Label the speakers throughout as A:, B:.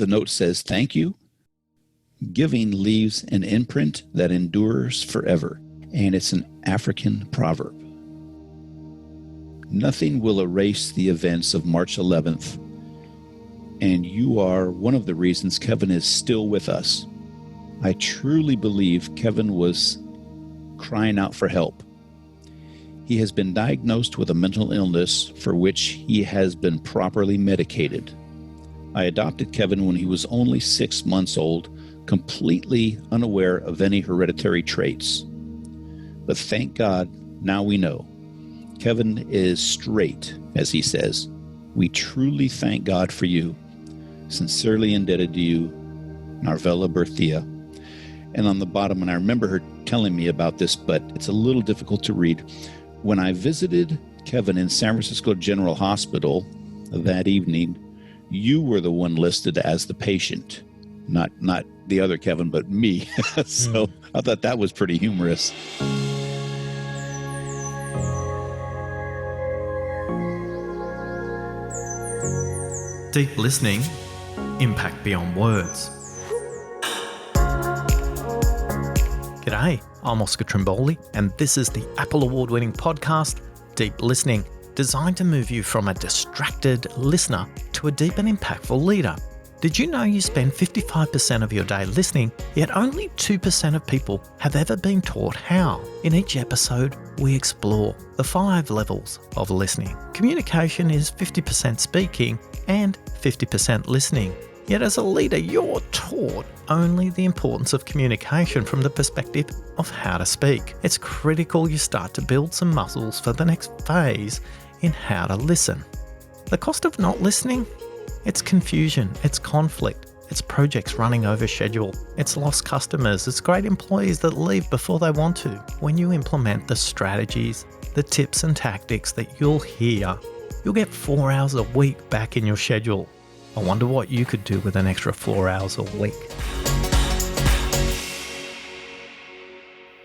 A: The note says, "Thank you. Giving leaves an imprint that endures forever." And it's an African proverb. Nothing will erase the events of March 11th. And you are one of the reasons Kevin is still with us. I truly believe Kevin was crying out for help. He has been diagnosed with a mental illness for which he has been properly medicated. I adopted Kevin when he was only 6 months old, completely unaware of any hereditary traits. But thank God, now we know. Kevin is straight, as he says. We truly thank God for you. Sincerely indebted to you, Narvella Berthia. And on the bottom, and I remember her telling me about this, but it's a little difficult to read. When I visited Kevin in San Francisco General Hospital that evening, you were the one listed as the patient, not the other Kevin, but me. So I thought that was pretty humorous.
B: Deep listening, impact beyond words. G'day, I'm Oscar Trimboli, and this is the Apple Award-winning podcast, Deep Listening, designed to move you from a distracted listener to a deep and impactful leader. Did you know you spend 55% of your day listening, yet only 2% of people have ever been taught how? In each episode, we explore the 5 levels of listening. Communication is 50% speaking and 50% listening. Yet as a leader, you're taught only the importance of communication from the perspective of how to speak. It's critical you start to build some muscles for the next phase in how to listen. The cost of not listening? It's confusion, it's conflict, it's projects running over schedule, it's lost customers, it's great employees that leave before they want to. When you implement the strategies, the tips and tactics that you'll hear, you'll get 4 hours a week back in your schedule. I wonder what you could do with an extra 4 hours a week.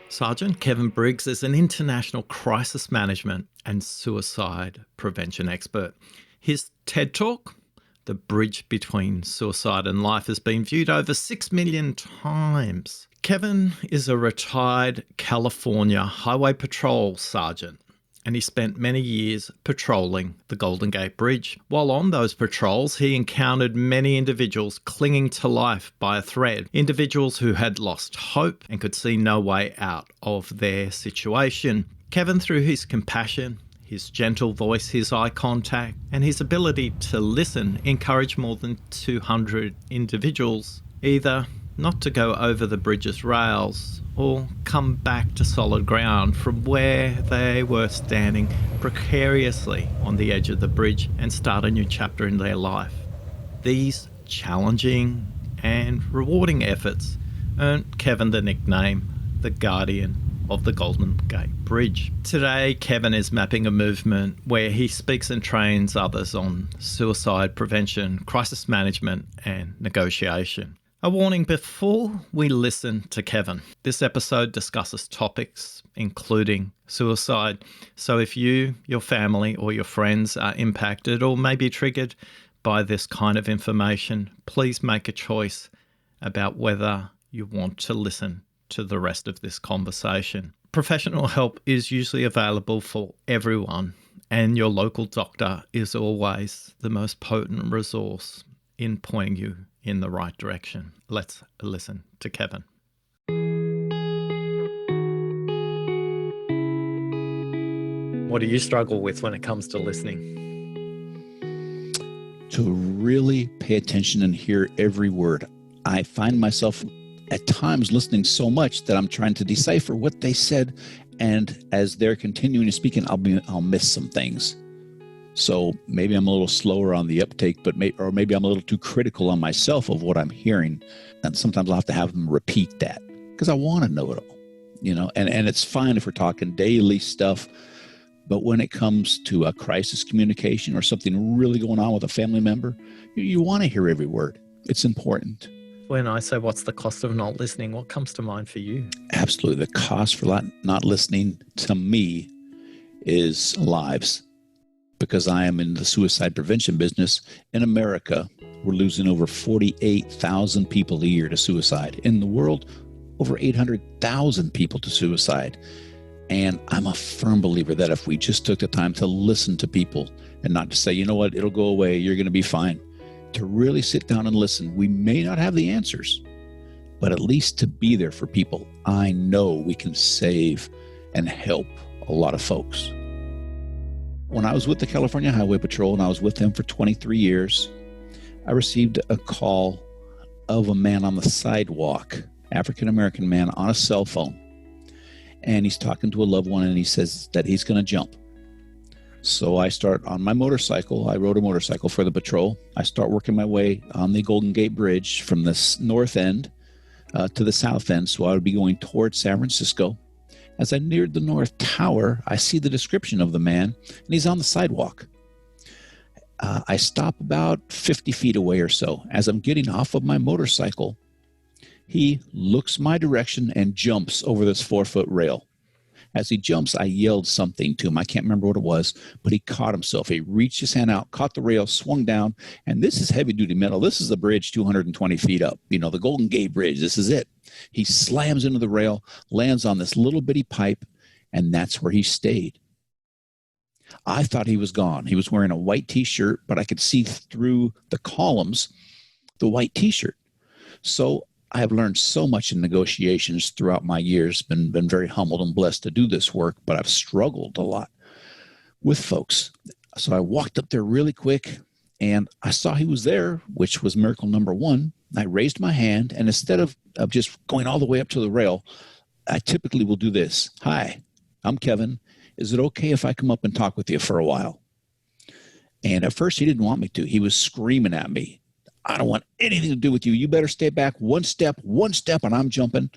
B: Sergeant Kevin Briggs is an international crisis management and suicide prevention expert. His TED Talk, The Bridge Between Suicide and Life, has been viewed over 6 million times. Kevin is a retired California Highway Patrol sergeant, and he spent many years patrolling the Golden Gate Bridge. While on those patrols, he encountered many individuals clinging to life by a thread, individuals who had lost hope and could see no way out of their situation. Kevin, through his compassion, his gentle voice, his eye contact, and his ability to listen, encouraged more than 200 individuals either not to go over the bridge's rails or come back to solid ground from where they were standing precariously on the edge of the bridge and start a new chapter in their life. These challenging and rewarding efforts earned Kevin the nickname, the Guardian of the Golden Gate Bridge. Today, Kevin is mapping a movement where he speaks and trains others on suicide prevention, crisis management, and negotiation. A warning before we listen to Kevin. This episode discusses topics including suicide. So if you, your family, or your friends are impacted or may be triggered by this kind of information, please make a choice about whether you want to listen to the rest of this conversation. Professional help is usually available for everyone, and your local doctor is always the most potent resource in pointing you in the right direction. Let's listen to Kevin. What do you struggle with when it comes to listening?
A: To really pay attention and hear every word. I find myself at times listening so much that I'm trying to decipher what they said, and as they're continuing to speak, I'll miss some things. So maybe I'm a little slower on the uptake, but maybe I'm a little too critical on myself of what I'm hearing, and sometimes I'll have to have them repeat that because I want to know it all, And it's fine if we're talking daily stuff, but when it comes to a crisis communication or something really going on with a family member, you want to hear every word. It's important.
B: When I say what's the cost of not listening, what comes to mind for you?
A: Absolutely. The cost for not listening to me is lives, because I am in the suicide prevention business in America. we're losing over 48,000 people a year to suicide. In the world, over 800,000 people to suicide. And I'm a firm believer that if we just took the time to listen to people and not to say, you know what, it'll go away, you're going to be fine, to really sit down and listen. We may not have the answers, but at least to be there for people. I know we can save and help a lot of folks. When I was with the California Highway Patrol, and I was with them for 23 years, I received a call of a man on the sidewalk, African-American man on a cell phone. And he's talking to a loved one, and he says that he's going to jump. So I start on my motorcycle. I rode a motorcycle for the patrol. I start working my way on the Golden Gate Bridge from the north end to the south end. So I would be going towards San Francisco. As I neared the North Tower, I see the description of the man, and he's on the sidewalk. I stop about 50 feet away or so. As I'm getting off of my motorcycle, he looks my direction and jumps over this 4-foot rail. As he jumps, I yelled something to him. I can't remember what it was, but he caught himself. He reached his hand out, caught the rail, swung down, and this is heavy-duty metal. This is the bridge 220 feet up, the Golden Gate Bridge. This is it. He slams into the rail, lands on this little bitty pipe, and that's where he stayed. I thought he was gone. He was wearing a white T-shirt, but I could see through the columns the white T-shirt. So I have learned so much in negotiations throughout my years, been very humbled and blessed to do this work, but I've struggled a lot with folks. So I walked up there really quick, and I saw he was there, which was miracle number one. I raised my hand, and instead of just going all the way up to the rail, I typically will do this. Hi, I'm Kevin. Is it okay if I come up and talk with you for a while? And at first, he didn't want me to. He was screaming at me. I don't want anything to do with you. You better stay back one step, and I'm jumping.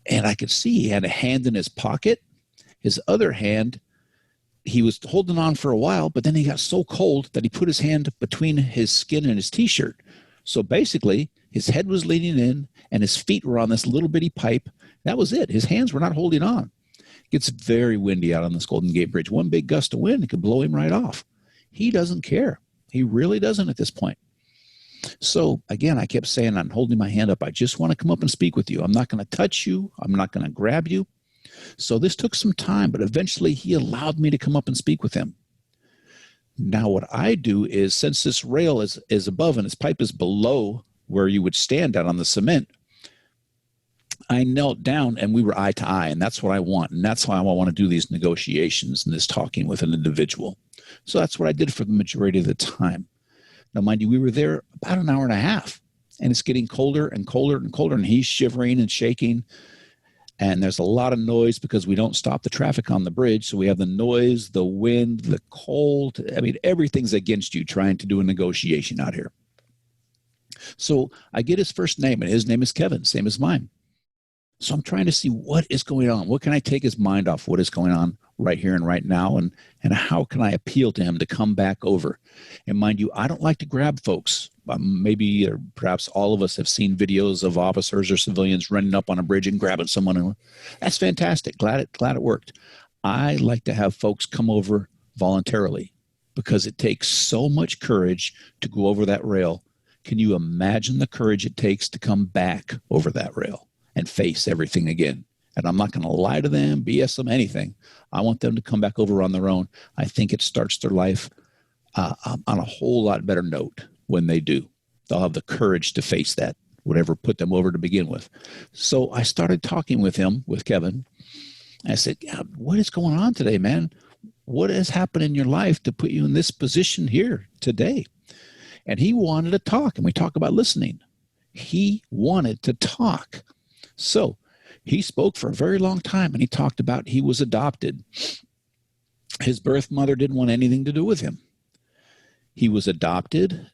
A: And I could see he had a hand in his pocket. His other hand, he was holding on for a while, but then he got so cold that he put his hand between his skin and his T-shirt. So basically, his head was leaning in, and his feet were on this little bitty pipe. That was it. His hands were not holding on. It gets very windy out on this Golden Gate Bridge. One big gust of wind, it could blow him right off. He doesn't care. He really doesn't at this point. So again, I kept saying, I'm holding my hand up. I just want to come up and speak with you. I'm not going to touch you. I'm not going to grab you. So this took some time, but eventually he allowed me to come up and speak with him. Now what I do is, since this rail is above and this pipe is below where you would stand out on the cement, I knelt down and we were eye to eye, and that's what I want. And that's why I want to do these negotiations and this talking with an individual. So that's what I did for the majority of the time. Now, mind you, we were there about an hour and a half, and it's getting colder and colder and colder, and he's shivering and shaking. And there's a lot of noise because we don't stop the traffic on the bridge. So we have the noise, the wind, the cold. I mean, everything's against you trying to do a negotiation out here. So I get his first name, and his name is Kevin, same as mine. So I'm trying to see what is going on. What can I take his mind off what is going on right here and right now, and how can I appeal to him to come back over? And mind you, I don't like to grab folks. Maybe or perhaps all of us have seen videos of officers or civilians running up on a bridge and grabbing someone. And that's fantastic. Glad it worked. I like to have folks come over voluntarily because it takes so much courage to go over that rail. Can you imagine the courage it takes to come back over that rail and face everything again? And I'm not going to lie to them, BS them, anything. I want them to come back over on their own. I think it starts their life on a whole lot better note when they do. They'll have the courage to face that, whatever put them over to begin with. So I started talking with him, with Kevin. I said, what is going on today, man? What has happened in your life to put you in this position here today? And he wanted to talk, and we talk about listening. He wanted to talk. So he spoke for a very long time, and he talked about he was adopted. His birth mother didn't want anything to do with him. He was adopted.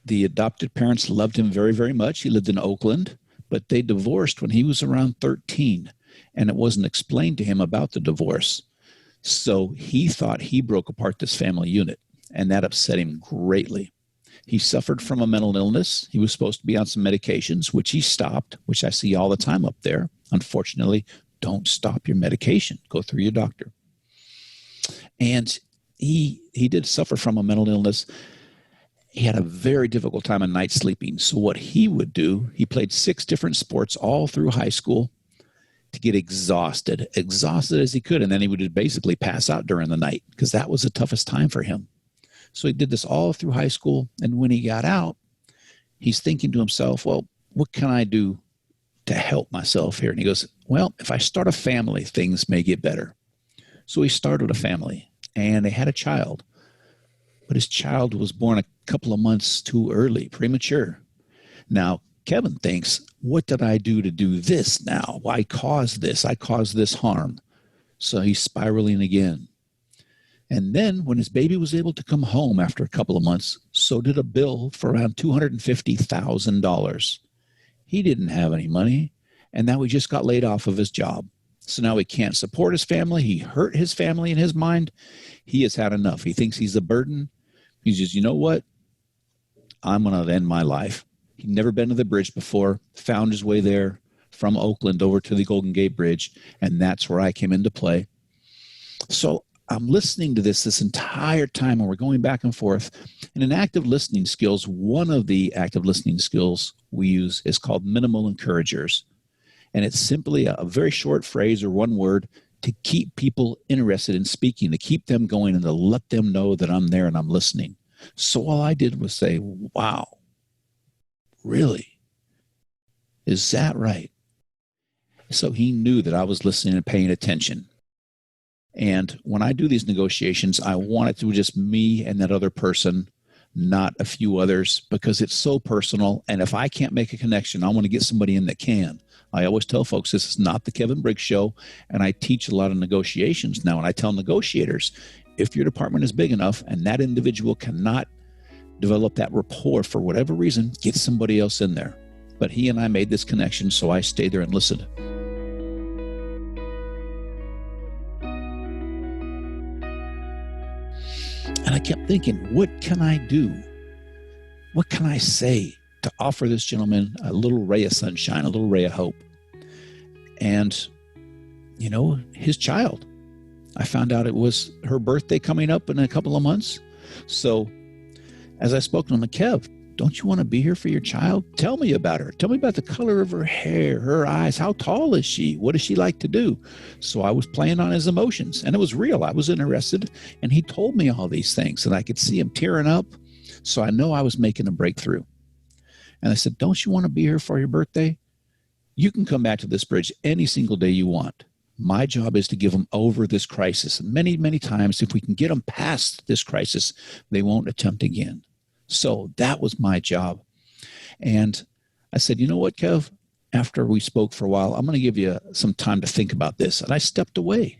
A: The adopted parents loved him very, very much. He lived in Oakland, but they divorced when he was around 13, and it wasn't explained to him about the divorce. So he thought he broke apart this family unit, and that upset him greatly. He suffered from a mental illness. He was supposed to be on some medications, which he stopped, which I see all the time up there. Unfortunately, don't stop your medication. Go through your doctor. And he did suffer from a mental illness. He had a very difficult time at night sleeping. So what he would do, he played 6 different sports all through high school to get exhausted as he could. And then he would just basically pass out during the night because that was the toughest time for him. So he did this all through high school. And when he got out, he's thinking to himself, well, what can I do to help myself here? And he goes, well, if I start a family, things may get better. So he started a family and they had a child. But his child was born a couple of months too early, premature. Now, Kevin thinks, what did I do to do this now? Why caused this? I caused this harm. So he's spiraling again. And then when his baby was able to come home after a couple of months, so did a bill for around $250,000. He didn't have any money, and now he just got laid off of his job. So now he can't support his family. He hurt his family in his mind. He has had enough. He thinks he's a burden. He says, you know what? I'm going to end my life. He'd never been to the bridge before, found his way there from Oakland over to the Golden Gate Bridge, and that's where I came into play. So I'm listening to this entire time, and we're going back and forth. And in active listening skills, one of the active listening skills we use is called minimal encouragers. And it's simply a very short phrase or one word to keep people interested in speaking, to keep them going and to let them know that I'm there and I'm listening. So all I did was say, wow, really? Is that right? So he knew that I was listening and paying attention. And when I do these negotiations, I want it to be just me and that other person, not a few others, because it's so personal. And if I can't make a connection, I want to get somebody in that can. I always tell folks this is not the Kevin Briggs Show, and I teach a lot of negotiations now. And I tell negotiators, if your department is big enough and that individual cannot develop that rapport for whatever reason, get somebody else in there. But he and I made this connection, so I stayed there and listened. And I kept thinking, what can I do? What can I say to offer this gentleman a little ray of sunshine, a little ray of hope? And, you know, his child, I found out it was her birthday coming up in a couple of months. So as I spoke to him, Kev, don't you want to be here for your child? Tell me about her. Tell me about the color of her hair, her eyes. How tall is she? What does she like to do? So I was playing on his emotions, and it was real. I was interested, and he told me all these things, and I could see him tearing up. So I know I was making a breakthrough. And I said, don't you want to be here for your birthday? You can come back to this bridge any single day you want. My job is to give them over this crisis. Many, many times, if we can get them past this crisis, they won't attempt again. So that was my job. And I said, you know what, Kev? After we spoke for a while, I'm going to give you some time to think about this. And I stepped away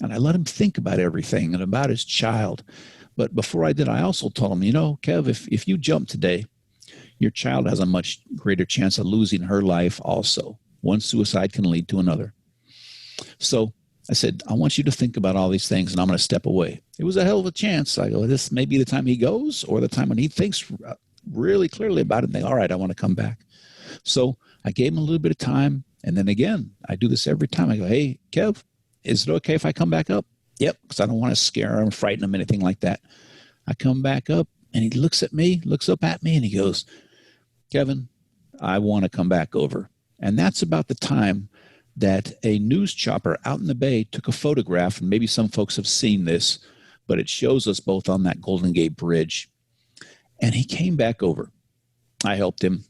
A: and I let him think about everything and about his child. But before I did, I also told him, you know, Kev, if you jump today, your child has a much greater chance of losing her life also. One suicide can lead to another. So I said, I want you to think about all these things, and I'm going to step away. It was a hell of a chance. I go, this may be the time he goes or the time when he thinks really clearly about it and think, all right, I want to come back. So I gave him a little bit of time. And then again, I do this every time. I go, hey, Kev, is it okay if I come back up? Yep, because I don't want to scare him, frighten him, anything like that. I come back up, and he looks up at me, and he goes, Kevin, I want to come back over. And that's about the time that a news chopper out in the bay took a photograph, and maybe some folks have seen this, but it shows us both on that Golden Gate Bridge. And he came back over. I helped him.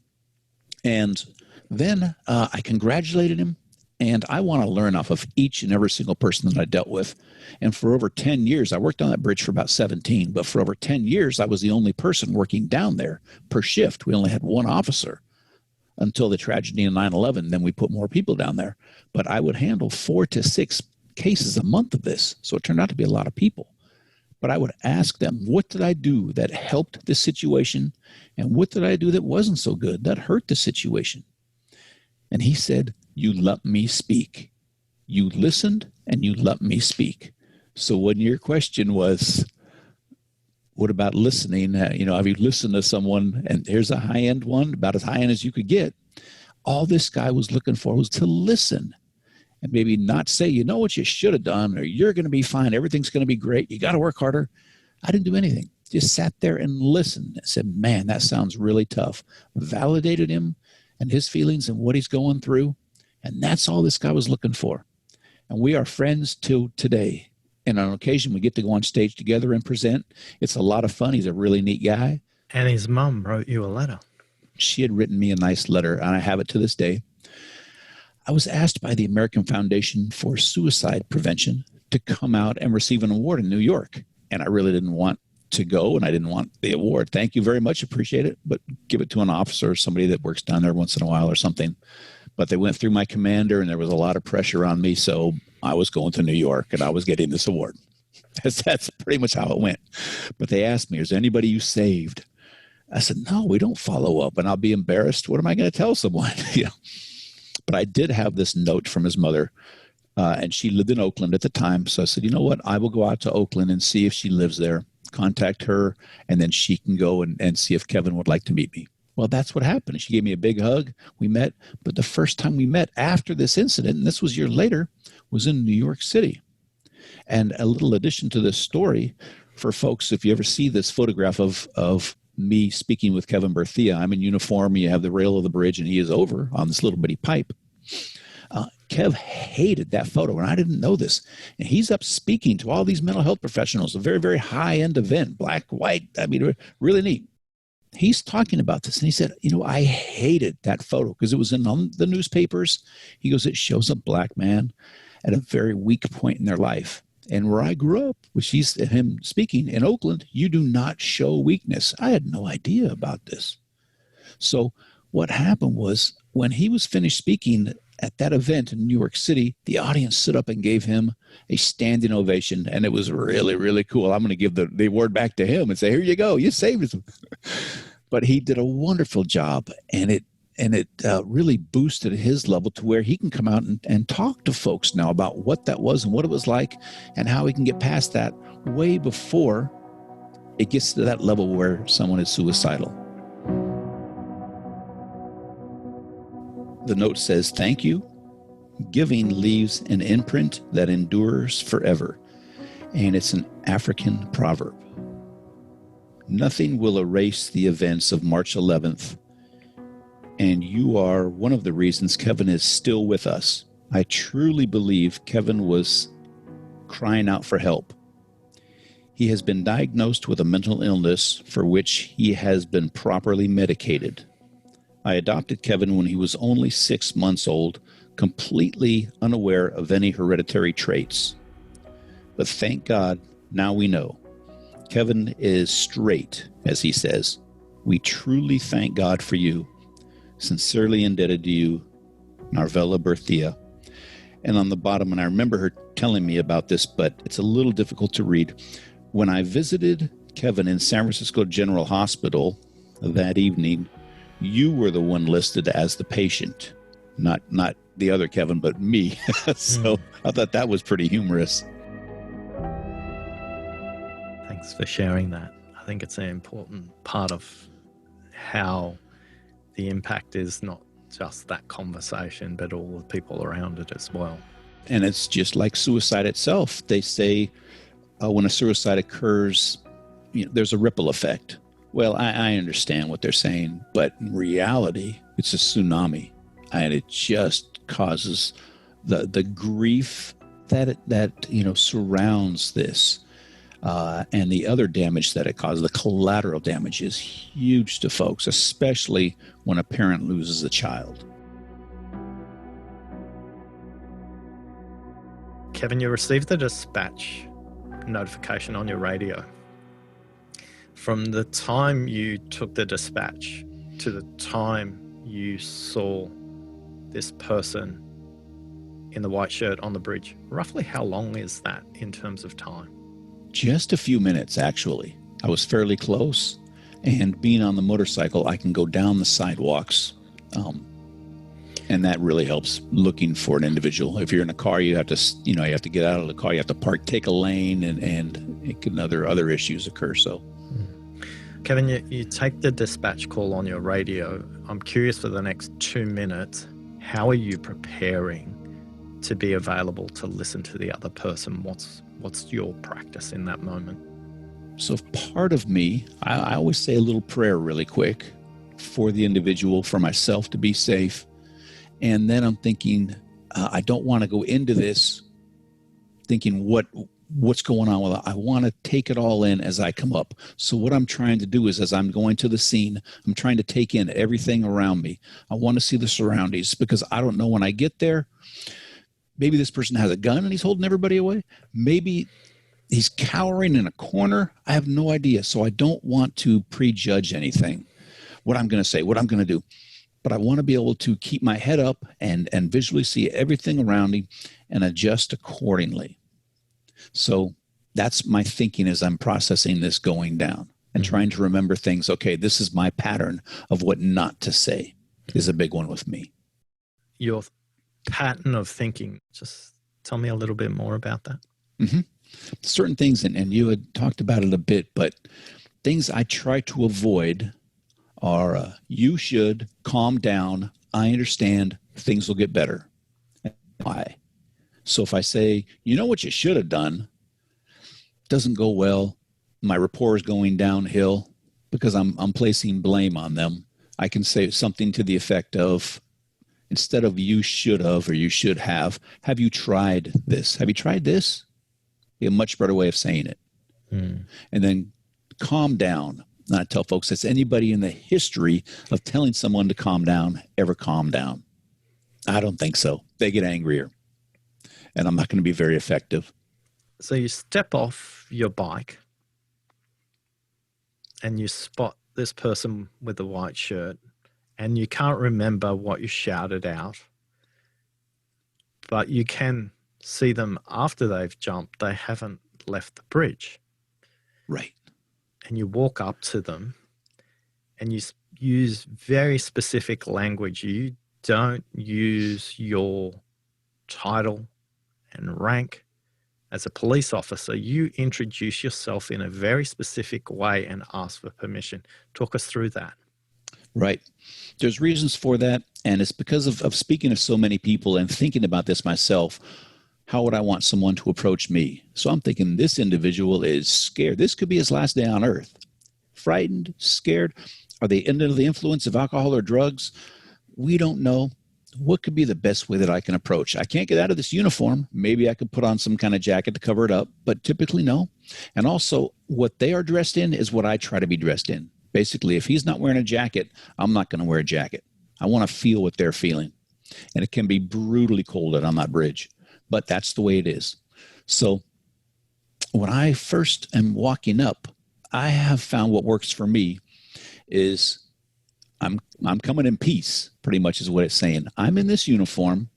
A: And then I congratulated him. And I want to learn off of each and every single person that I dealt with. And for over 10 years, I worked on that bridge for about 17, but for over 10 years, I was the only person working down there per shift. We only had one officer until the tragedy in 9/11. Then we put more people down there. But I would handle 4 to 6 cases a month of this. So it turned out to be a lot of people. But I would ask them, what did I do that helped this situation? And what did I do that wasn't so good, that hurt the situation? And he said, you let me speak. You listened and you let me speak. So when your question was, what about listening? Have you listened to someone? And here's a high-end one, about as high-end as you could get. All this guy was looking for was to listen and maybe not say, you know what you should have done, or you're going to be fine. Everything's going to be great. You got to work harder. I didn't do anything. Just sat there and listened and said, man, that sounds really tough. Validated him and his feelings and what he's going through. And that's all this guy was looking for. And we are friends till today. And on occasion, we get to go on stage together and present. It's a lot of fun. He's a really neat guy.
B: And his mum wrote you a letter.
A: She had written me a nice letter, and I have it to this day. I was asked by the American Foundation for Suicide Prevention to come out and receive an award in New York. And I really didn't want to go, and I didn't want the award. Thank you very much. Appreciate it. But give it to an officer or somebody that works down there once in a while or something. But they went through my commander, and there was a lot of pressure on me. So I was going to New York, and I was getting this award. That's pretty much how it went. But they asked me, is there anybody you saved? I said, no, we don't follow up, and I'll be embarrassed. What am I going to tell someone? But I did have this note from his mother, and she lived in Oakland at the time. So I said, you know what? I will go out to Oakland and see if she lives there, contact her, and then she can go and see if Kevin would like to meet me. Well, that's what happened. She gave me a big hug. We met. But the first time we met after this incident, and this was years later, was in New York City. And a little addition to this story for folks, if you ever see this photograph of me speaking with Kevin Berthia, I'm in uniform, you have the rail of the bridge, and he is over on this little bitty pipe. Kev hated that photo, and I didn't know this. And he's up speaking to all these mental health professionals, a very, very high-end event, black, white, I mean, really neat. He's talking about this, and he said, I hated that photo because it was in the newspapers. He goes, it shows a black man at a very weak point in their life. And where I grew up, which he's him speaking in Oakland, you do not show weakness. I had no idea about this. So what happened was when he was finished speaking at that event in New York City, the audience stood up and gave him a standing ovation. And it was really, really cool. I'm going to give the award back to him and say, here you go. You saved him. But he did a wonderful job. And it really boosted his level to where he can come out and talk to folks now about what that was and what it was like and how he can get past that way before it gets to that level where someone is suicidal. The note says, thank you. Giving leaves an imprint that endures forever. And it's an African proverb. Nothing will erase the events of March 11th. And you are one of the reasons Kevin is still with us. I truly believe Kevin was crying out for help. He has been diagnosed with a mental illness for which he has been properly medicated. I adopted Kevin when he was only 6 months old, completely unaware of any hereditary traits. But thank God, now we know. Kevin is straight, as he says. We truly thank God for you. Sincerely indebted to you, Narvella Berthia. And on the bottom, and I remember her telling me about this, but it's a little difficult to read. When I visited Kevin in San Francisco General Hospital that evening, you were the one listed as the patient, not the other Kevin, but me. So I thought that was pretty humorous.
B: Thanks for sharing that. I think it's an important part of how the impact is not just that conversation, but all the people around it as well.
A: And it's just like suicide itself. They say when a suicide occurs, there's a ripple effect. Well, I understand what they're saying, but in reality, it's a tsunami, and it just causes the grief that surrounds this, and the other damage that it causes. The collateral damage is huge to folks, especially when a parent loses a child.
B: Kevin, you received the dispatch notification on your radio. From the time you took the dispatch to the time you saw this person in the white shirt on the bridge, roughly how long is that in terms of time?
A: Just a few minutes, actually. I was fairly close. And being on the motorcycle, I can go down the sidewalks. And that really helps looking for an individual. If you're in a car, you have to get out of the car, you have to park, take a lane, and it can other issues occur. So.
B: Kevin, you take the dispatch call on your radio. I'm curious, for the next 2 minutes, how are you preparing to be available to listen to the other person? What's your practice in that moment?
A: So part of me, I always say a little prayer really quick for the individual, for myself to be safe. And then I'm thinking, I don't want to go into this thinking what's going on with it. I want to take it all in as I come up. So what I'm trying to do is, as I'm going to the scene, I'm trying to take in everything around me. I want to see the surroundings, because I don't know when I get there. Maybe this person has a gun and he's holding everybody away. Maybe he's cowering in a corner. I have no idea. So I don't want to prejudge anything, what I'm going to say, what I'm going to do. But I want to be able to keep my head up and visually see everything around me and adjust accordingly. So that's my thinking as I'm processing this going down and trying to remember things. Okay, this is my pattern of what not to say is a big one with me.
B: Your pattern of thinking, just tell me a little bit more about that.
A: Mm-hmm. Certain things, and you had talked about it a bit, but things I try to avoid are you should calm down. I understand, things will get better. Why? So if I say, you know what you should have done, doesn't go well, my rapport is going downhill because I'm placing blame on them. I can say something to the effect of, instead of you should have or you should have you tried this? Have you tried this? Be a much better way of saying it. And then calm down. And I tell folks, has anybody in the history of telling someone to calm down ever calmed down? I don't think so. They get angrier. And I'm not going to be very effective.
B: So you step off your bike and you spot this person with the white shirt, and you can't remember what you shouted out, but you can see them after they've jumped. They haven't left the bridge.
A: Right.
B: And you walk up to them and you use very specific language. You don't use your title and rank as a police officer. You introduce yourself in a very specific way and ask for permission. Talk us through that.
A: Right. There's reasons for that. And it's because of speaking to so many people and thinking about this myself. How would I want someone to approach me? So I'm thinking this individual is scared. This could be his last day on earth. Frightened, scared. Are they under the influence of alcohol or drugs? We don't know. What could be the best way that I can approach? I can't get out of this uniform. Maybe I could put on some kind of jacket to cover it up, but typically no. And also, what they are dressed in is what I try to be dressed in. Basically, if he's not wearing a jacket, I'm not going to wear a jacket. I want to feel what they're feeling. And it can be brutally cold out on that bridge, but that's the way it is. So when I first am walking up, I have found what works for me is I'm coming in peace, pretty much is what it's saying. I'm in this uniform,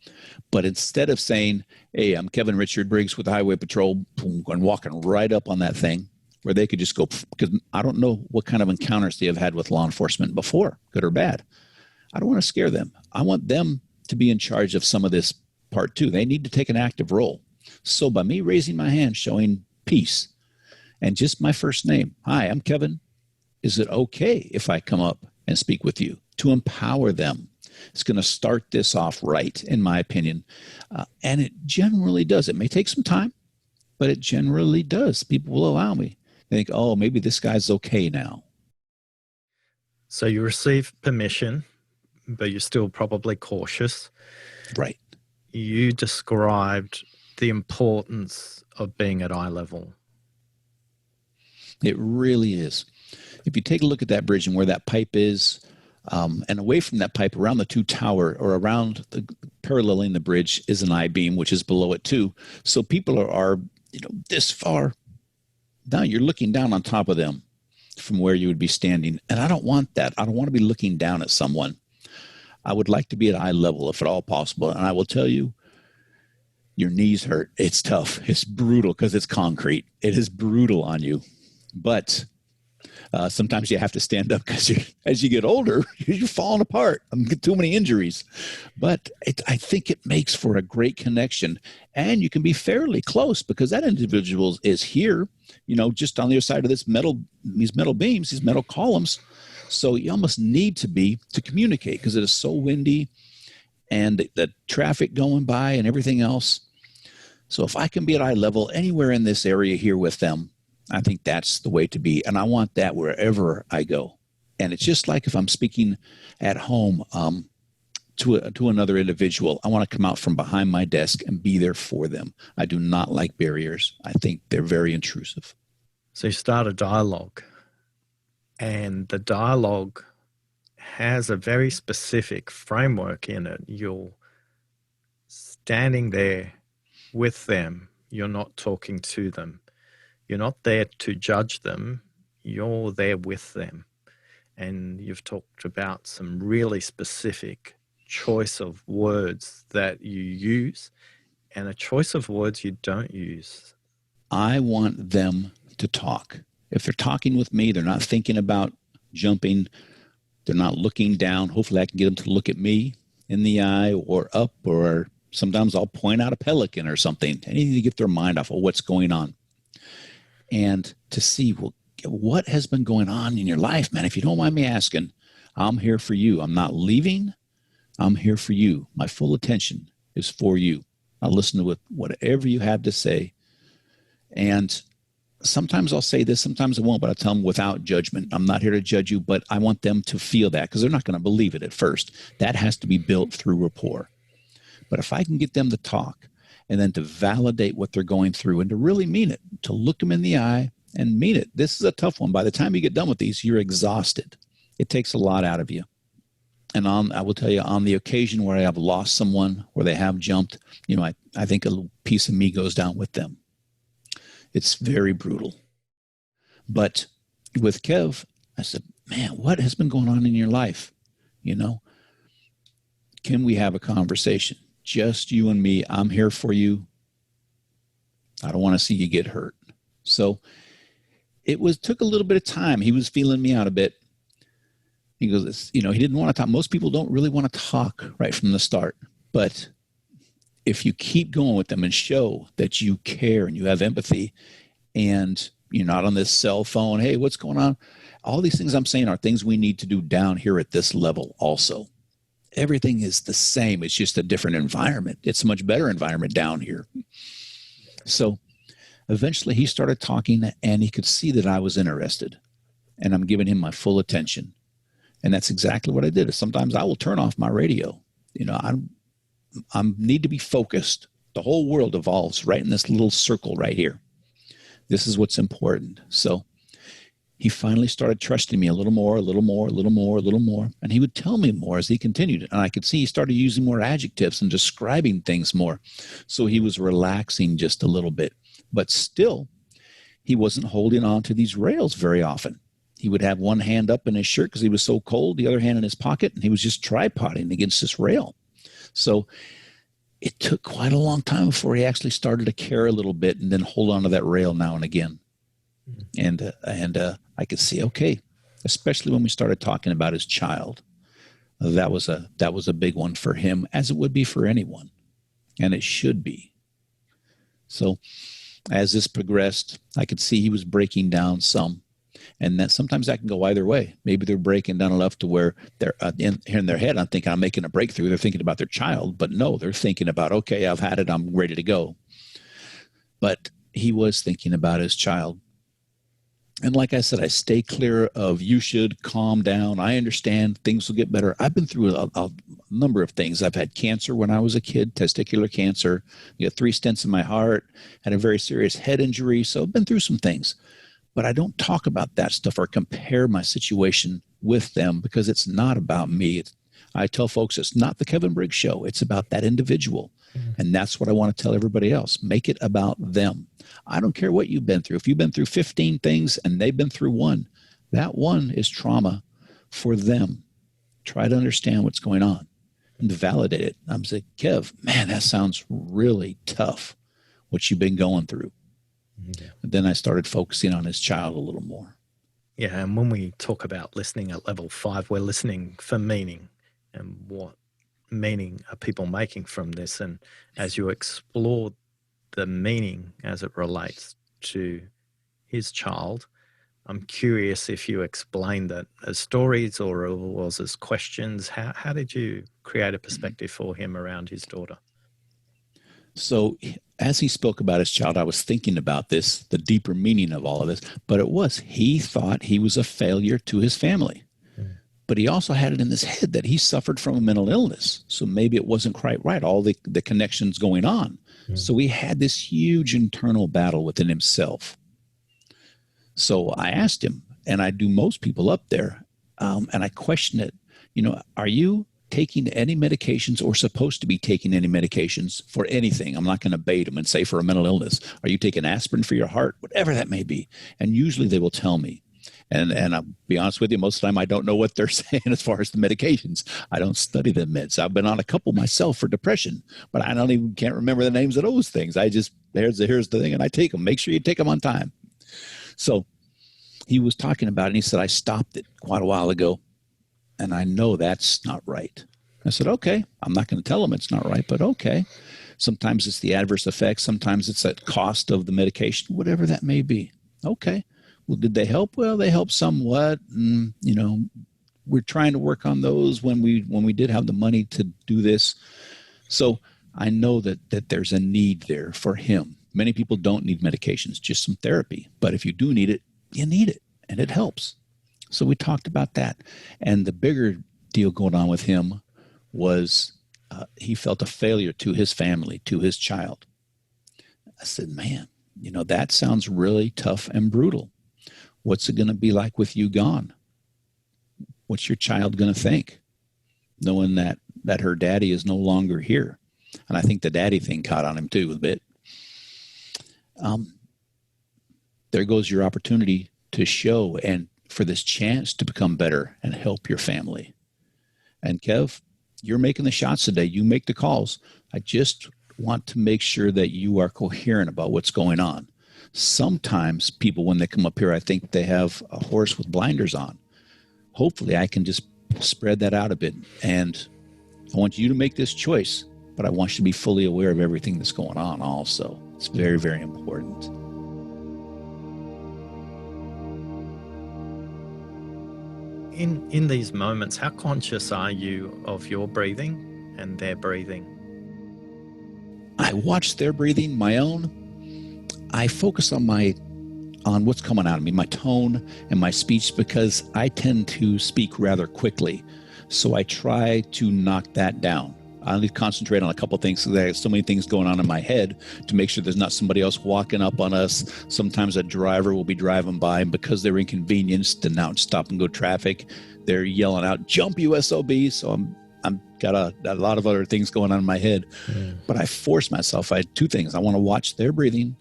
A: but instead of saying, hey, I'm Kevin Richard Briggs with the Highway Patrol, boom, and walking right up on that thing where they could just go, because I don't know what kind of encounters they have had with law enforcement before, good or bad. I don't want to scare them. I want them to be in charge of some of this part too. They need to take an active role. So by me raising my hand, showing peace, and just my first name, hi, I'm Kevin. Is it okay if I come up and speak with you? To empower them. It's going to start this off right, in my opinion. And it generally does. It may take some time, but it generally does. People will allow me. They think, oh, maybe this guy's okay now.
B: So you receive permission, but you're still probably cautious.
A: Right.
B: You described the importance of being at eye level.
A: It really is. If you take a look at that bridge and where that pipe is, and away from that pipe, around the two tower or around paralleling the bridge is an I-beam, which is below it too. So people are this far. Now you're looking down on top of them from where you would be standing. And I don't want that. I don't want to be looking down at someone. I would like to be at eye level if at all possible. And I will tell you, your knees hurt. It's tough. It's brutal because it's concrete. It is brutal on you. But sometimes you have to stand up because as you get older, you're falling apart. I'm getting too many injuries. But I think it makes for a great connection. And you can be fairly close because that individual is here, just on the other side of these metal beams, these metal columns. So you almost need to be to communicate because it is so windy and the traffic going by and everything else. So if I can be at eye level anywhere in this area here with them, I think that's the way to be. And I want that wherever I go. And it's just like if I'm speaking at home to another individual, I want to come out from behind my desk and be there for them. I do not like barriers. I think they're very intrusive.
B: So you start a dialogue, and the dialogue has a very specific framework in it. You're standing there with them. You're not talking to them. You're not there to judge them. You're there with them. And you've talked about some really specific choice of words that you use and a choice of words you don't use.
A: I want them to talk. If they're talking with me, they're not thinking about jumping. They're not looking down. Hopefully I can get them to look at me in the eye or up, or sometimes I'll point out a pelican or something, anything to get their mind off of what's going on. And to see, well, what has been going on in your life, man? If you don't mind me asking, I'm here for you. I'm not leaving. I'm here for you. My full attention is for you. I'll listen to whatever you have to say. And sometimes I'll say this, sometimes I won't, but I'll tell them without judgment. I'm not here to judge you, but I want them to feel that, because they're not going to believe it at first. That has to be built through rapport. But if I can get them to talk and then to validate what they're going through and to really mean it, to look them in the eye and mean it. This is a tough one. By the time you get done with these, you're exhausted. It takes a lot out of you. And I will tell you, on the occasion where I have lost someone, where they have jumped, I think a little piece of me goes down with them. It's very brutal. But with Kev, I said, man, what has been going on in your life? Can we have a conversation? Just you and me. I'm here for you. I don't want to see you get hurt. So it took a little bit of time. He was feeling me out a bit. He goes, he didn't want to talk. Most people don't really want to talk right from the start. But if you keep going with them and show that you care and you have empathy, and you're not on this cell phone, hey, what's going on? All these things I'm saying are things we need to do down here at this level also. Everything is the same. It's just a different environment. It's a much better environment down here. So eventually he started talking, and he could see that I was interested, and I'm giving him my full attention. And that's exactly what I did. Sometimes I will turn off my radio. I need to be focused. The whole world evolves right in this little circle right here. This is what's important. So he finally started trusting me a little more. And he would tell me more as he continued. And I could see he started using more adjectives and describing things more. So he was relaxing just a little bit. But still, he wasn't holding on to these rails very often. He would have one hand up in his shirt because he was so cold, the other hand in his pocket, and he was just tripoding against this rail. So it took quite a long time before he actually started to care a little bit and then hold on to that rail now and again. And I could see, okay, especially when we started talking about his child, that was a big one for him, as it would be for anyone, and it should be. So as this progressed, I could see he was breaking down some. And that sometimes that can go either way. Maybe they're breaking down enough to where they're in their head, I'm thinking I'm making a breakthrough. They're thinking about their child, but no, they're thinking about, okay, I've had it. I'm ready to go. But he was thinking about his child. And like I said, I stay clear of you should calm down. I understand things will get better. I've been through a number of things. I've had cancer when I was a kid, testicular cancer. I got 3 stents in my heart, had a very serious head injury. So I've been through some things. But I don't talk about that stuff or compare my situation with them, because it's not about me. I tell folks it's not the Kevin Briggs show. It's about that individual. And that's what I want to tell everybody else. Make it about them. I don't care what you've been through. If you've been through 15 things and they've been through one, that one is trauma for them. Try to understand what's going on and to validate it. I'm saying, Kev, man, that sounds really tough, what you've been going through. Yeah. And then I started focusing on his child a little more.
B: Yeah, and when we talk about listening at level 5, we're listening for meaning, and what meaning are people making from this. And as you explore the meaning as it relates to his child, I'm curious if you explained that as stories or was as questions. How did you create a perspective for him around his daughter?
A: So as he spoke about his child, I was thinking about this, the deeper meaning of all of this, but it was he thought he was a failure to his family. But he also had it in his head that he suffered from a mental illness. So maybe it wasn't quite right, all the connections going on. So he had this huge internal battle within himself. So I asked him, and I do most people up there, and I question it, are you taking any medications or supposed to be taking any medications for anything? I'm not going to bait them and say for a mental illness. Are you taking aspirin for your heart? Whatever that may be. And usually they will tell me. And I'll be honest with you, most of the time I don't know what they're saying as far as the medications. I don't study the meds. I've been on a couple myself for depression, but I can't remember the names of those things. I just, here's the thing, and I take them. Make sure you take them on time. So he was talking about it, and he said, I stopped it quite a while ago, and I know that's not right. I said, okay, I'm not going to tell him it's not right, but okay. Sometimes it's the adverse effects. Sometimes it's that cost of the medication, whatever that may be. Okay. Well, did they help? Well, they helped somewhat. And, we're trying to work on those when we did have the money to do this. So I know that there's a need there for him. Many people don't need medications, just some therapy. But if you do need it, you need it, and it helps. So we talked about that. And the bigger deal going on with him was he felt a failure to his family, to his child. I said, man, that sounds really tough and brutal. What's it going to be like with you gone? What's your child going to think, knowing that her daddy is no longer here? And I think the daddy thing caught on him too a bit. There goes your opportunity to show and for this chance to become better and help your family. And Kev, you're making the shots today. You make the calls. I just want to make sure that you are coherent about what's going on. Sometimes people, when they come up here, I think they have a horse with blinders on. Hopefully I can just spread that out a bit. And I want you to make this choice, but I want you to be fully aware of everything that's going on also. It's very, very important.
B: In these moments, how conscious are you of your breathing and their breathing?
A: I watch their breathing, my own. I focus on what's coming out of me, my tone and my speech, because I tend to speak rather quickly. So I try to knock that down. I only concentrate on a couple of things because there's so many things going on in my head to make sure there's not somebody else walking up on us. Sometimes a driver will be driving by, and because they're inconvenienced and now stop and go traffic, they're yelling out, "Jump, you SOB!" So I'm got a lot of other things going on in my head. But I force myself. I had two things. I want to watch their breathing,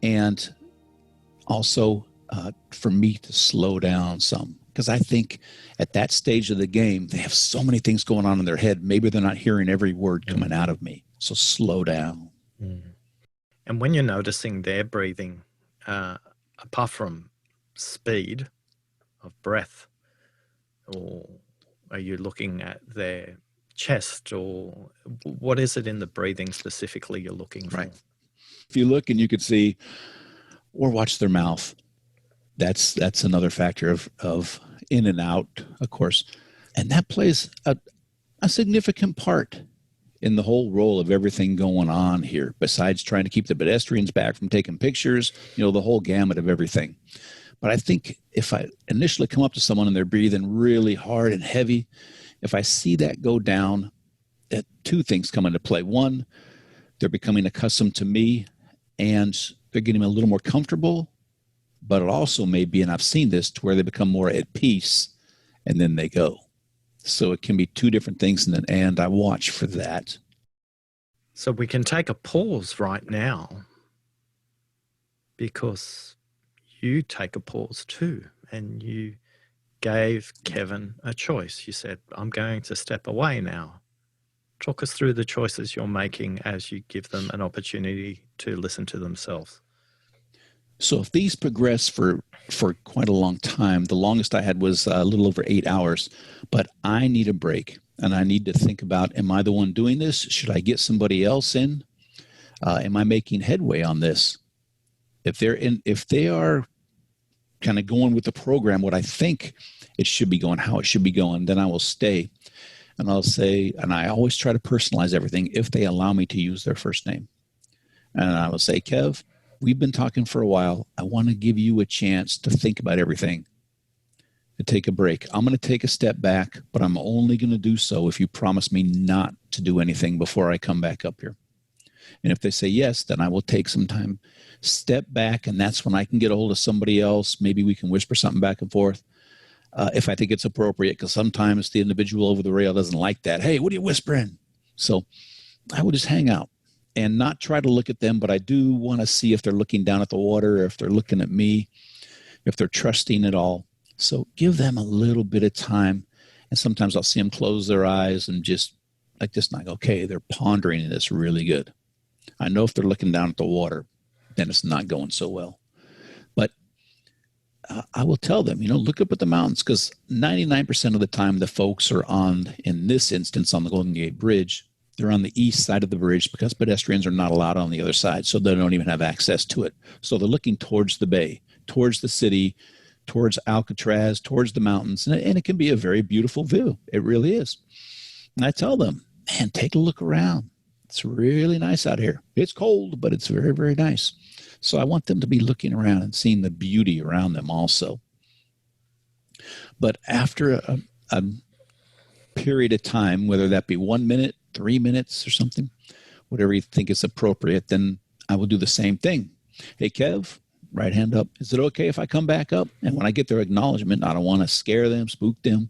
A: and also for me to slow down some. Because I think at that stage of the game, they have so many things going on in their head. Maybe they're not hearing every word coming out of me. So slow down.
B: And when you're noticing their breathing, apart from speed of breath, or are you looking at their chest, or what is it in the breathing specifically you're looking for?
A: Right. If you look and you could see, or watch their mouth, that's another factor of in and out, of course. And that plays a significant part in the whole role of everything going on here, besides trying to keep the pedestrians back from taking pictures, the whole gamut of everything. But I think if I initially come up to someone and they're breathing really hard and heavy, if I see that go down, two things come into play. One, they're becoming accustomed to me and they're getting a little more comfortable, but it also may be, and I've seen this, to where they become more at peace and then they go. So it can be two different things, and I watch for that.
B: So we can take a pause right now, because you take a pause too, and you gave Kevin a choice. You said, I'm going to step away now. Talk us through the choices you're making as you give them an opportunity to listen to themselves.
A: So if these progress for quite a long time, the longest I had was a little over 8 hours, but I need a break and I need to think about, am I the one doing this? Should I get somebody else in? Am I making headway on this? If they are kind of going with the program, what I think it should be going, how it should be going, then I will stay. And I'll say, and I always try to personalize everything if they allow me to use their first name. And I will say, Kev, we've been talking for a while. I want to give you a chance to think about everything, to take a break. I'm going to take a step back, but I'm only going to do so if you promise me not to do anything before I come back up here. And if they say yes, then I will take some time, step back, and that's when I can get a hold of somebody else. Maybe we can whisper something back and forth if I think it's appropriate, because sometimes the individual over the rail doesn't like that. Hey, what are you whispering? So I will just hang out and not try to look at them, but I do want to see if they're looking down at the water, or if they're looking at me, if they're trusting at all. So give them a little bit of time. And sometimes I'll see them close their eyes and just like, okay, they're pondering this really good. I know if they're looking down at the water, then it's not going so well. But I will tell them, look up at the mountains, because 99% of the time the folks are in this instance, on the Golden Gate Bridge, they're on the east side of the bridge because pedestrians are not allowed on the other side. So they don't even have access to it. So they're looking towards the bay, towards the city, towards Alcatraz, towards the mountains. And it can be a very beautiful view. It really is. And I tell them, man, take a look around. It's really nice out here. It's cold, but it's very, very nice. So I want them to be looking around and seeing the beauty around them also. But after a period of time, whether that be 1 minute, 3 minutes or something, whatever you think is appropriate, then I will do the same thing. Hey, Kev, right hand up. Is it okay if I come back up? And when I get their acknowledgement, I don't want to scare them, spook them.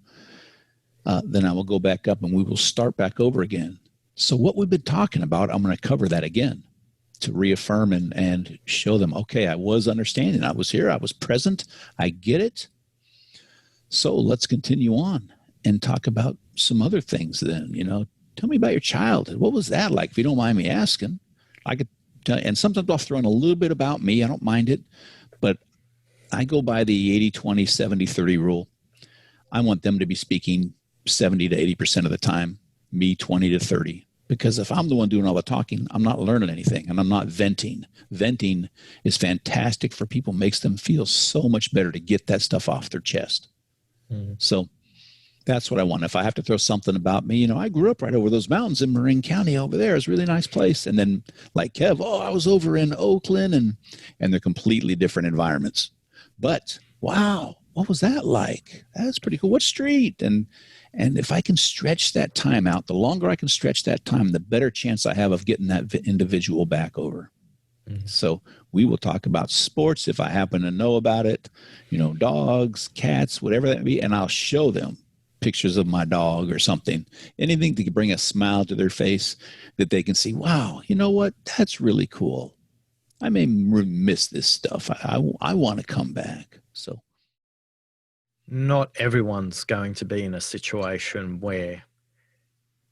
A: Then I will go back up and we will start back over again. So what we've been talking about, I'm going to cover that again to reaffirm and show them, okay, I was understanding. I was here. I was present. I get it. So let's continue on and talk about some other things then. Tell me about your childhood. What was that like? If you don't mind me asking, I could tell you. And sometimes I'll throw in a little bit about me. I don't mind it, but I go by the 80-20, 70-30 rule. I want them to be speaking 70 to 80% of the time, me 20 to 30. Because if I'm the one doing all the talking, I'm not learning anything and I'm not venting. Venting is fantastic for people, makes them feel so much better to get that stuff off their chest. So that's what I want. If I have to throw something about me, I grew up right over those mountains in Marin County over there. It's a really nice place. And then like Kev, I was over in Oakland, and they're completely different environments. But wow, what was that like? That's pretty cool. What street? And if I can stretch that time out, the longer I can stretch that time, the better chance I have of getting that individual back over. So we will talk about sports if I happen to know about it, dogs, cats, whatever that be. And I'll show them pictures of my dog or something, anything that can bring a smile to their face that they can see, wow, you know what? That's really cool. I may miss this stuff. I want to come back. So.
B: Not everyone's going to be in a situation where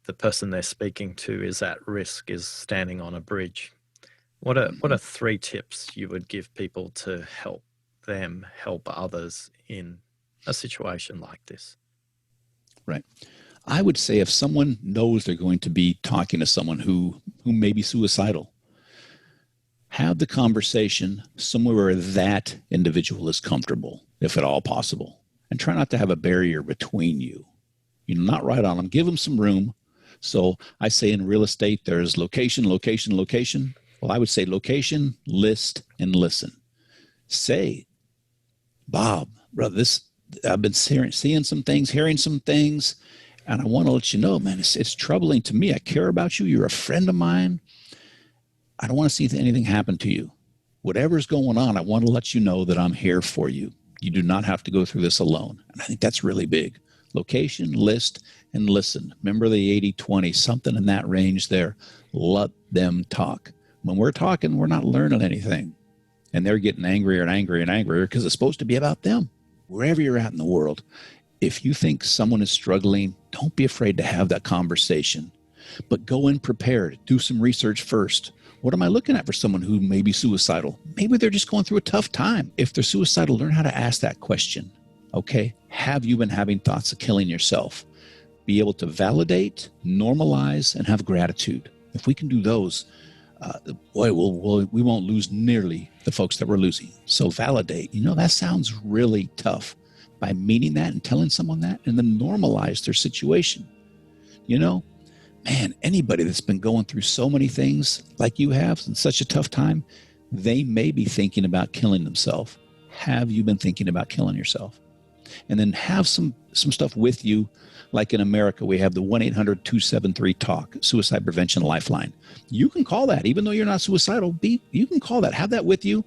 B: the person they're speaking to is at risk, is standing on a bridge. What are 3 tips you would give people to help them help others in a situation like this?
A: Right. I would say if someone knows they're going to be talking to someone who may be suicidal, have the conversation somewhere where that individual is comfortable, if at all possible. And try not to have a barrier between you. Not right on them. Give them some room. So I say in real estate, there's location, location, location. Well, I would say location, list, and listen. Say, Bob, brother, I've been seeing some things, hearing some things, and I want to let you know, man, it's troubling to me. I care about you. You're a friend of mine. I don't want to see anything happen to you. Whatever's going on, I want to let you know that I'm here for you. You do not have to go through this alone. And I think that's really big. Location, list, and listen. Remember the 80-20, something in that range there. Let them talk. When we're talking, we're not learning anything. And they're getting angrier and angrier and angrier because it's supposed to be about them. Wherever you're at in the world, if you think someone is struggling, don't be afraid to have that conversation. But go in prepared. Do some research first. What am I looking at for someone who may be suicidal? Maybe they're just going through a tough time. If they're suicidal, learn how to ask that question. Okay, have you been having thoughts of killing yourself? Be able to validate, normalize, and have gratitude. If we can do those, we won't lose nearly the folks that we're losing. So validate. That sounds really tough. By meaning that and telling someone that, and then normalize their situation. man, anybody that's been going through so many things like you have in such a tough time, they may be thinking about killing themselves. Have you been thinking about killing yourself? And then have some stuff with you. Like in America, we have the 1-800-273-TALK, Suicide Prevention Lifeline. You can call that, even though you're not suicidal. You can call that. Have that with you.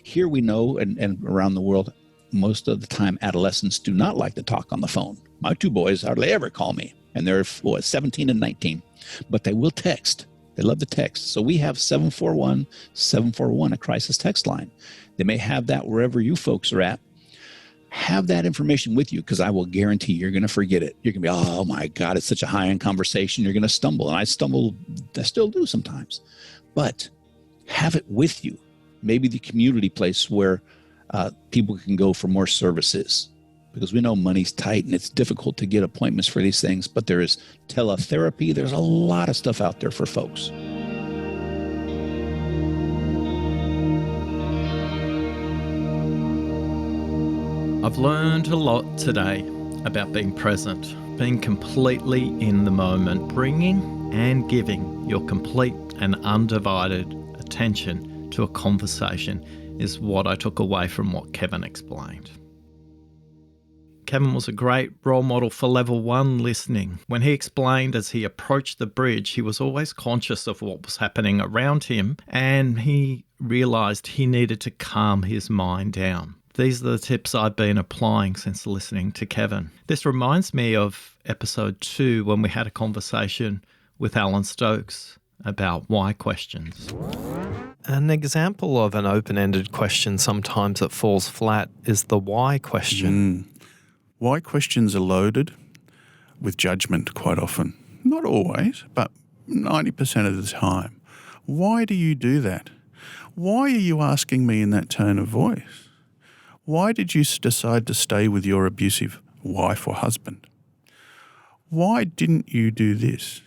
A: Here we know, and around the world, most of the time, adolescents do not like to talk on the phone. My two boys hardly ever call me, and they're 17 and 19, but they will text. They love to text. So we have 741-741, a crisis text line. They may have that wherever you folks are at. Have that information with you, because I will guarantee you're going to forget it. You're going to be, oh my God, it's such a high-end conversation. You're going to stumble. And I still do sometimes. But have it with you. Maybe the community place where people can go for more services, because we know money's tight and it's difficult to get appointments for these things. But there is teletherapy. There's a lot of stuff out there for folks.
B: I've learned a lot today about being present, being completely in the moment, bringing and giving your complete and undivided attention to a conversation is what I took away from what Kevin explained. Kevin was a great role model for level 1 listening. When he explained as he approached the bridge, he was always conscious of what was happening around him, and he realised he needed to calm his mind down. These are the tips I've been applying since listening to Kevin. This reminds me of episode 2 when we had a conversation with Alan Stokes about why questions.
C: An example of an open-ended question sometimes that falls flat is the why question.
D: Why questions are loaded with judgment quite often. Not always, but 90% of the time. Why do you do that? Why are you asking me in that tone of voice? Why did you decide to stay with your abusive wife or husband? Why didn't you do this?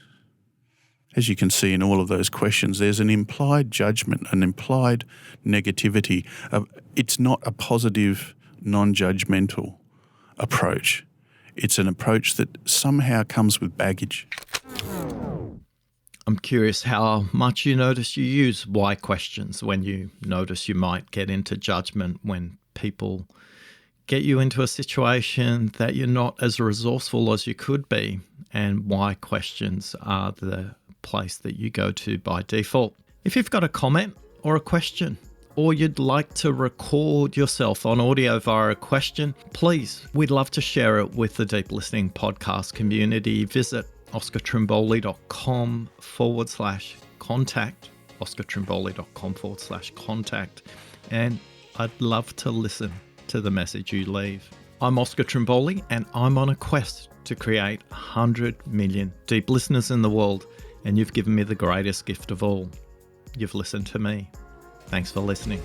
D: As you can see in all of those questions, there's an implied judgment, an implied negativity. It's not a positive, non-judgmental approach. It's an approach that somehow comes with baggage.
B: I'm curious how much you notice you use why questions when you notice you might get into judgment when people get you into a situation that you're not as resourceful as you could be, and why questions are the place that you go to by default. If you've got a comment or a question, or you'd like to record yourself on audio via a question, please, we'd love to share it with the Deep Listening podcast community. Visit oscartrimboli.com/contact, oscartrimboli.com/contact, and I'd love to listen to the message you leave. I'm Oscar Trimboli, and I'm on a quest to create 100 million deep listeners in the world, and you've given me the greatest gift of all. You've listened to me. Thanks for listening.